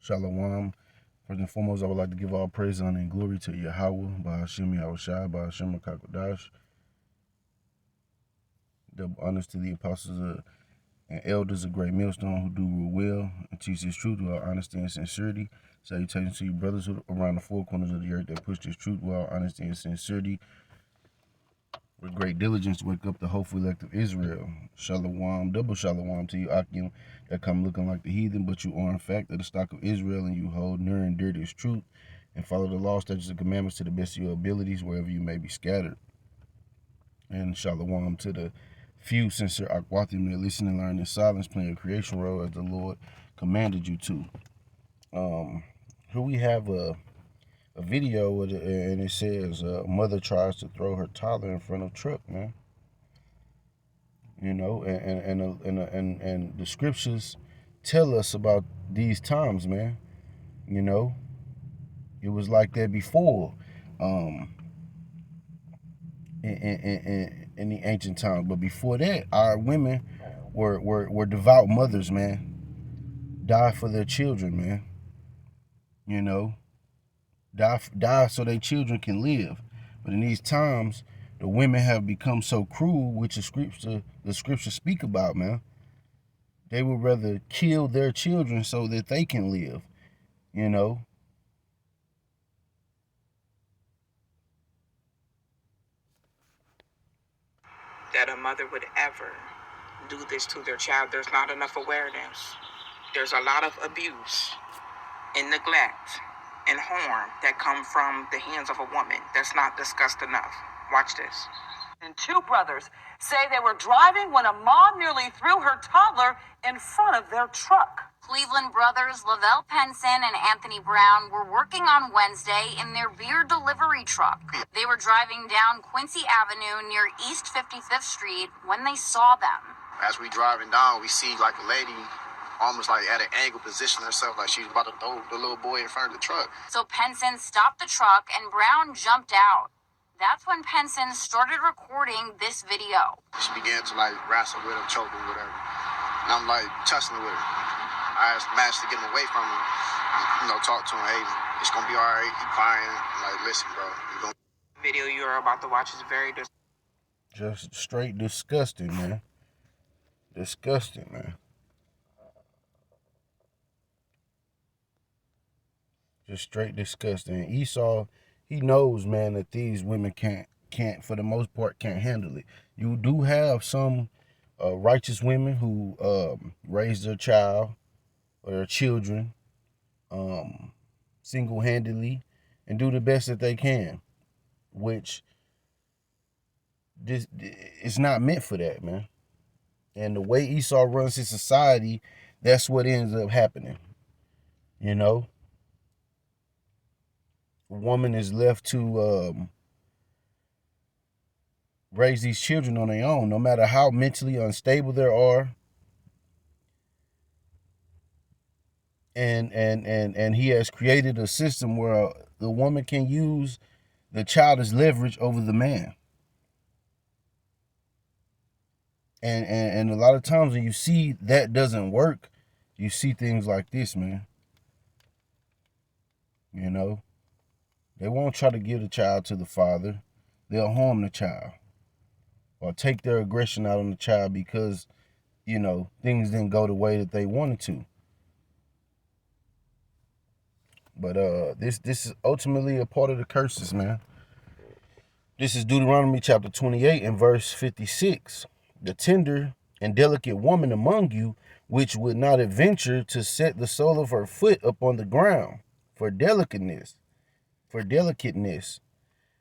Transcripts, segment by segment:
Shalom. First and foremost, I would like to give all praise, honor, and glory to Yahweh, Bahashim Yahushai, Bahashim Kakodash. Double honors to the apostles and elders of Great Millstone who do rule well and teach this truth with honesty and sincerity. Salutations to you brothers around the four corners of the earth that push this truth with honesty and sincerity. With great diligence to wake up the hopeful elect of Israel. Shalom, double shalom to you, Akim, that come looking like the heathen, but you are in fact of the stock of Israel, and you hold near and dear this truth, and follow the law, statutes, and commandments to the best of your abilities, wherever you may be scattered. And shalom to the few sincere Akwathim that listen and learn in silence, playing a creation role as the Lord commanded you to. Here we have a video with it, and it says mother tries to throw her toddler in front of truck, man. You know, and the scriptures tell us about these times, man. You know, it was like that before, in the ancient times. But before that, our women were devout mothers, man. Die for their children, man. You know, die so their children can live. But in these times, the women have become so cruel, which the scriptures speak about, man. They would rather kill their children so that they can live, you know. That a mother would ever do this to their child, there's not enough awareness. There's a lot of abuse and neglect and harm that come from the hands of a woman that's not discussed enough. Watch this. And two brothers say they were driving when a mom nearly threw her toddler in front of their truck. Cleveland brothers Lavelle Penson and Anthony Brown were working on Wednesday in their beer delivery truck. They were driving down Quincy Avenue near East 55th Street when they saw them. As we driving down, we see like a lady almost like at an angle position herself, like she's about to throw the little boy in front of the truck. So Penson stopped the truck and Brown jumped out. That's when Penson started recording this video. She began to like wrestle with him, choke him, whatever. And I'm like tussling with her. I managed to get him away from him. Talk to him. Hey, it's gonna be all right. He crying. I'm like, listen, bro. The video you're about to watch is very just straight disgusting, man. Disgusting, man. Just straight disgusting. Esau, he knows, man, that these women can't for the most part, can't handle it. You do have some righteous women who raise their child or their children single-handedly and do the best that they can, which this it's not meant for that, man. And the way Esau runs his society, that's what ends up happening. You know, a woman is left to raise these children on their own, no matter how mentally unstable they are. And he has created a system where the woman can use the child as leverage over the man. And a lot of times when you see that doesn't work, you see things like this, man. You know, they won't try to give the child to the father. They'll harm the child or take their aggression out on the child because, you know, things didn't go the way that they wanted to. But this is ultimately a part of the curses, man. This is Deuteronomy chapter 28 and verse 56. The tender and delicate woman among you, which would not adventure to set the sole of her foot upon the ground, for delicateness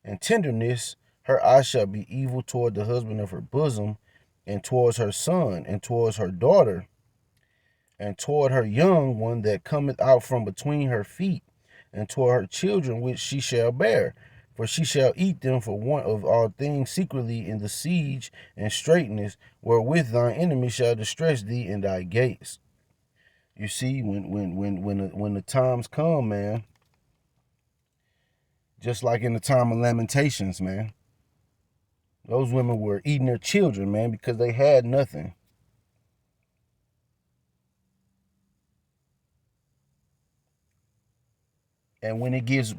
and tenderness, her eye shall be evil toward the husband of her bosom, and towards her son, and towards her daughter, and toward her young one that cometh out from between her feet, and toward her children which she shall bear. For she shall eat them for want of all things secretly in the siege and straitness, wherewith thine enemy shall distress thee in thy gates. You see, when the times come, man, just like in the time of Lamentations, man, those women were eating their children, man, because they had nothing. And when it gets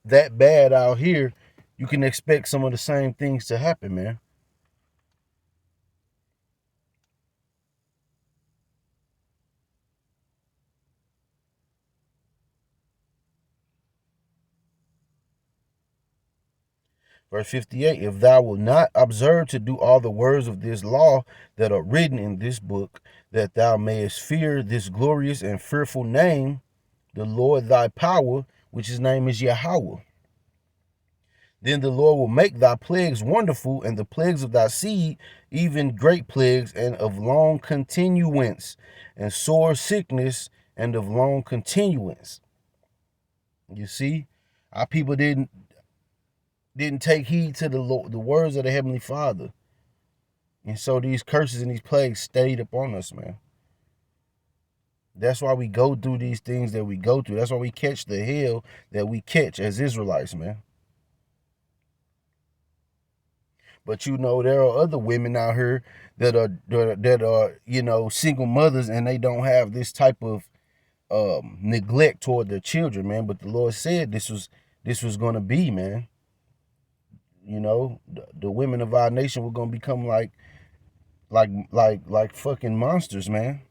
that bad out here, you can expect some of the same things to happen, man. Verse 58, if thou wilt not observe to do all the words of this law that are written in this book, that thou mayest fear this glorious and fearful name, the Lord thy power, which his name is Yahweh. Then the Lord will make thy plagues wonderful, and the plagues of thy seed, even great plagues, and of long continuance, and sore sickness, and of long continuance. You see, our people didn't take heed to the words of the Heavenly Father. And so these curses and these plagues stayed upon us, man. That's why we go through these things that we go through. That's why we catch the hell that we catch as Israelites, man. But you know, there are other women out here that are you know, single mothers, and they don't have this type of neglect toward their children, man. But the Lord said this was gonna be, man. You know, the women of our nation were gonna become like fucking monsters, man.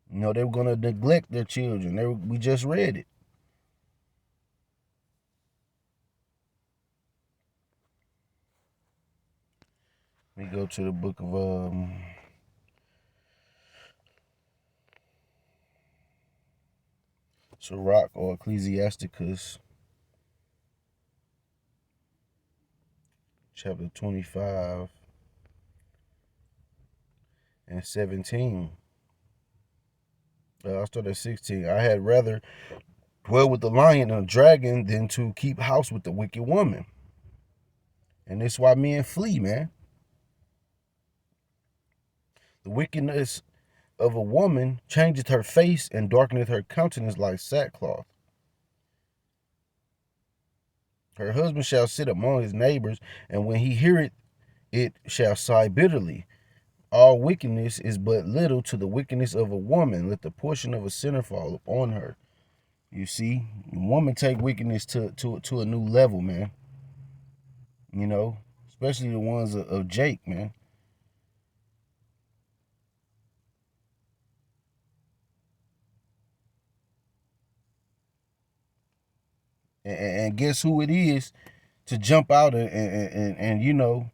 You know, they were gonna neglect their children. We just read it. We go to the book of Sirach or Ecclesiasticus, chapter 25 and 17. I'll start at 16. I had rather dwell with the lion and the dragon than to keep house with the wicked woman. And that's why men flee, man. The wickedness of a woman changeth her face and darkeneth her countenance like sackcloth. Her husband shall sit among his neighbors, and when he heareth it shall sigh bitterly. All wickedness is but little to the wickedness of a woman. Let the portion of a sinner fall upon her. You see, a woman take wickedness to a new level, man. You know, especially the ones of Jake, man. And guess who it is to jump out and you know,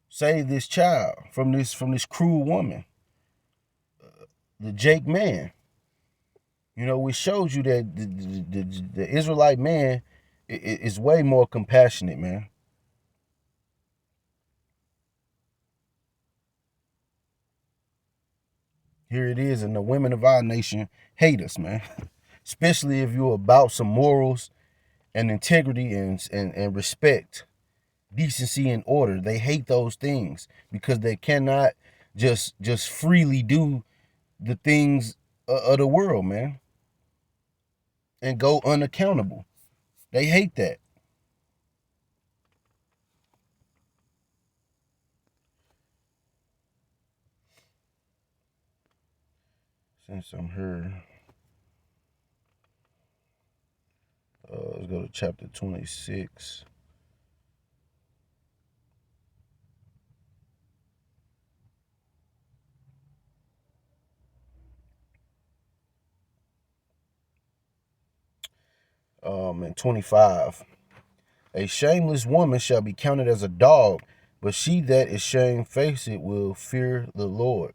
save this child from this cruel woman, the Jake man. You know, which shows you that the Israelite man is way more compassionate, man. Here it is, and the women of our nation hate us, man. Especially if you're about some morals and integrity and respect, decency and order. They hate those things because they cannot just freely do the things of the world, man, and go unaccountable. They hate that. Since I'm here, let's go to chapter 26. And 25. A shameless woman shall be counted as a dog, but she that is shamefaced will fear the Lord.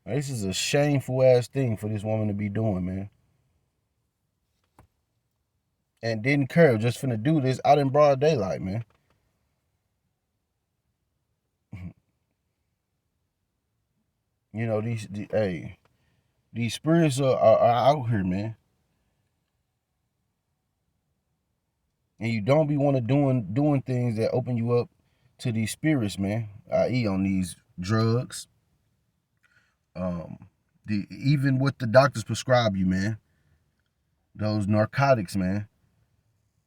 Now, this is a shameful ass thing for this woman to be doing, man. And didn't care, just finna do this out in broad daylight, man. You know, these spirits are out here, man. And you don't be want to doing things that open you up to these spirits, man. I.e. on these drugs. Even what the doctors prescribe you, man. Those narcotics, man.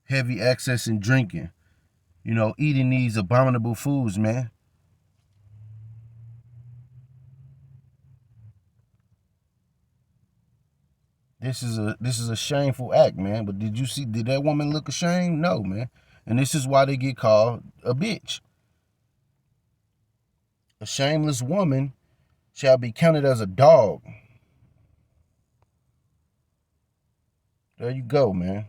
Heavy excess in drinking. You know, eating these abominable foods, man. This is a shameful act, man. But did that woman look ashamed? No, man. And this is why they get called a bitch. A shameless woman shall be counted as a dog. There you go, man.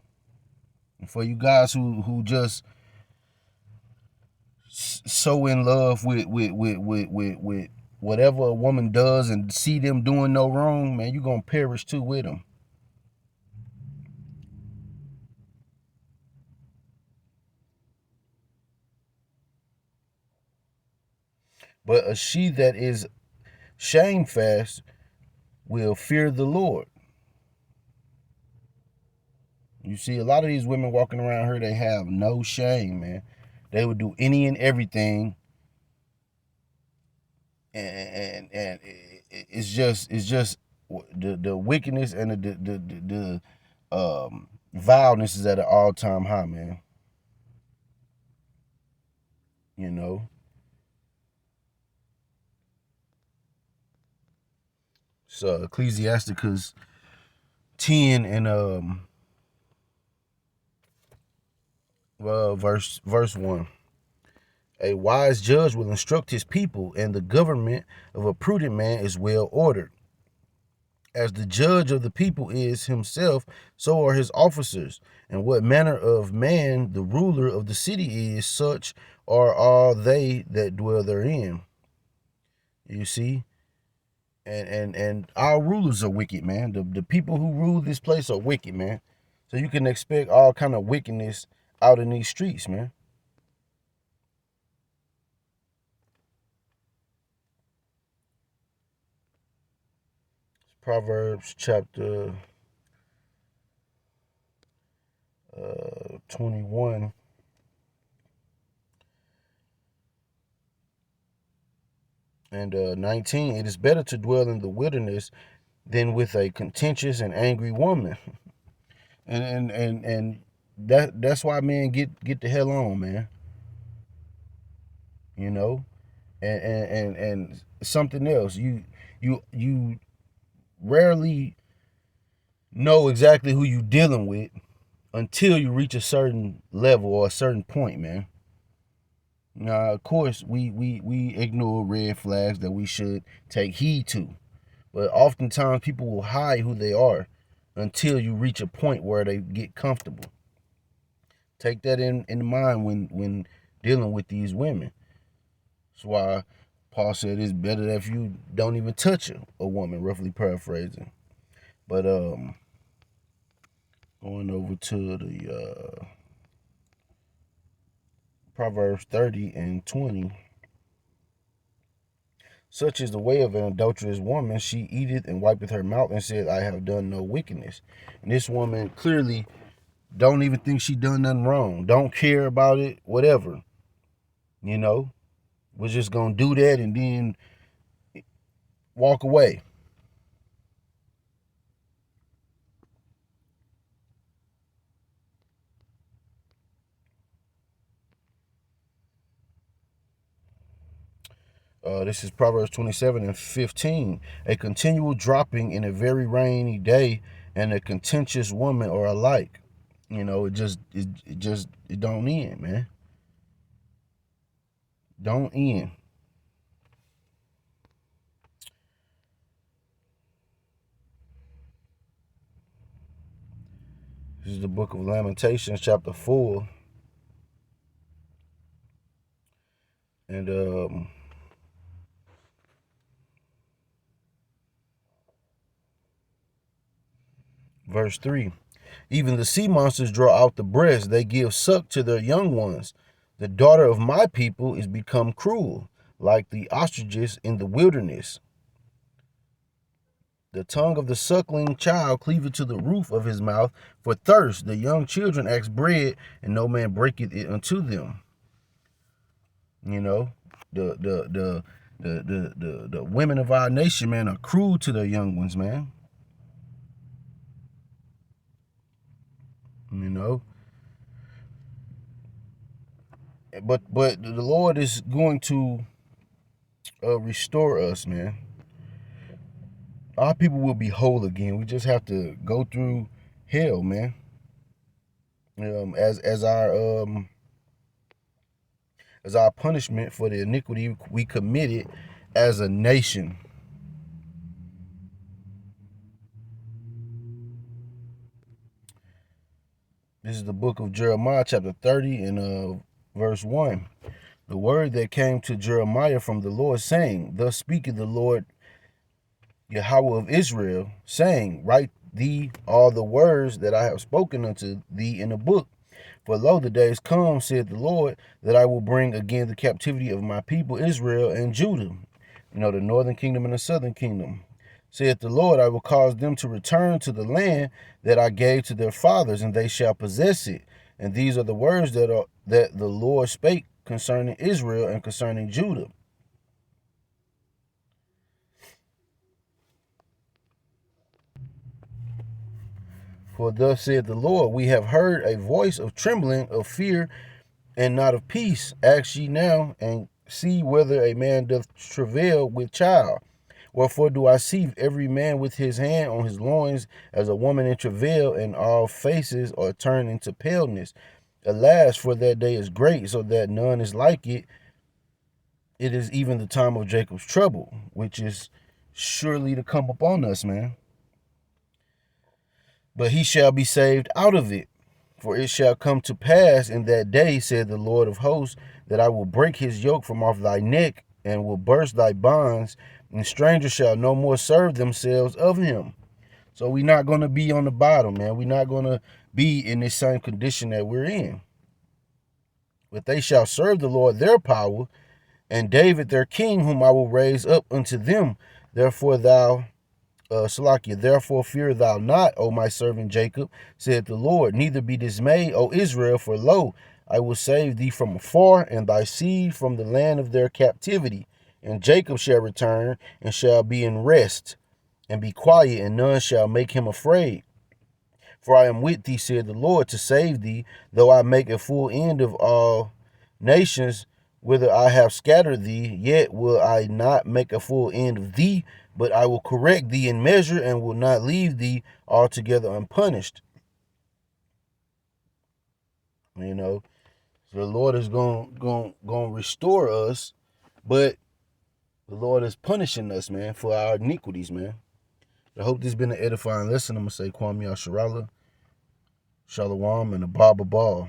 And for you guys who just so in love with whatever a woman does and see them doing no wrong, man, you're gonna perish too with them. But a she that is shamefast will fear the Lord. You see, a lot of these women walking around here, they have no shame, man. They would do any and everything, and it's just the wickedness and the vileness is at an all-time high, man. You know. So Ecclesiasticus 10 and verse 1. A wise judge will instruct his people, and the government of a prudent man is well ordered. As the judge of the people is himself, so are his officers. And what manner of man the ruler of the city is, such are all they that dwell therein. You see? And our rulers are wicked, man. The people who rule this place are wicked, man. So you can expect all kind of wickedness out in these streets, man. Proverbs chapter 21. And 19, it is better to dwell in the wilderness than with a contentious and angry woman. and that's why men get the hell on, man. You know, and something else. You rarely know exactly who you dealing with until you reach a certain level or a certain point, man. Now, of course, we ignore red flags that we should take heed to. But oftentimes people will hide who they are until you reach a point where they get comfortable. Take that in mind when dealing with these women. That's why Paul said it's better if you don't even touch a woman, roughly paraphrasing. But going over to the Proverbs 30 and 20. Such is the way of an adulterous woman. She eateth and wipeth her mouth and said, I have done no wickedness. And this woman clearly don't even think she done nothing wrong. Don't care about it, whatever. You know, we're just going to do that and then walk away. This is Proverbs 27 and 15. A continual dropping in a very rainy day and a contentious woman are alike. You know, it don't end, man. Don't end. This is the book of Lamentations, chapter 4. And verse 3. Even the sea monsters draw out the breast. They give suck to their young ones. The daughter of my people is become cruel, like the ostriches in the wilderness. The tongue of the suckling child cleaveth to the roof of his mouth. For thirst, the young children ask bread, and no man breaketh it unto them. You know, the women of our nation, man, are cruel to their young ones, man. You know, but the Lord is going to restore us, man. our people will be whole again. We just have to go through hell, man. As our punishment for the iniquity we committed as a nation. This is the book of Jeremiah, chapter 30, and verse 1. The word that came to Jeremiah from the Lord, saying, Thus speaketh the Lord Yahweh of Israel, saying, Write thee all the words that I have spoken unto thee in a book. For lo, the days come, saith the Lord, that I will bring again the captivity of my people Israel and Judah, the northern kingdom and the southern kingdom. Saith the Lord, I will cause them to return to the land that I gave to their fathers, and they shall possess it. And these are the words that the Lord spake concerning Israel and concerning Judah. For thus saith the Lord, we have heard a voice of trembling, of fear, and not of peace. Ask ye now, and see whether a man doth travail with child. Wherefore do I see every man with his hand on his loins, as a woman in travail, and all faces are turned into paleness. Alas, for that day is great, so that none is like it. It is even the time of Jacob's trouble, which is surely to come upon us, man. But he shall be saved out of it. For it shall come to pass in that day, said the Lord of hosts, that I will break his yoke from off thy neck, and will burst thy bonds, and strangers shall no more serve themselves of him. So we're not going to be on the bottom, man. We're not going to be in this same condition that we're in. But they shall serve the Lord their power, and David their king, whom I will raise up unto them. Therefore therefore fear thou not, O my servant Jacob, said the Lord, neither be dismayed, O Israel, for lo, I will save thee from afar, and thy seed from the land of their captivity. And Jacob shall return, and shall be in rest, and be quiet, and none shall make him afraid. For I am with thee, said the Lord, to save thee, though I make a full end of all nations, whither I have scattered thee, yet will I not make a full end of thee, but I will correct thee in measure, and will not leave thee altogether unpunished. So the Lord is going to restore us, but the Lord is punishing us, man, for our iniquities, man. I hope this has been an edifying lesson. I'm going to say Kwame Asharala, Shalom, and a Baba Ball.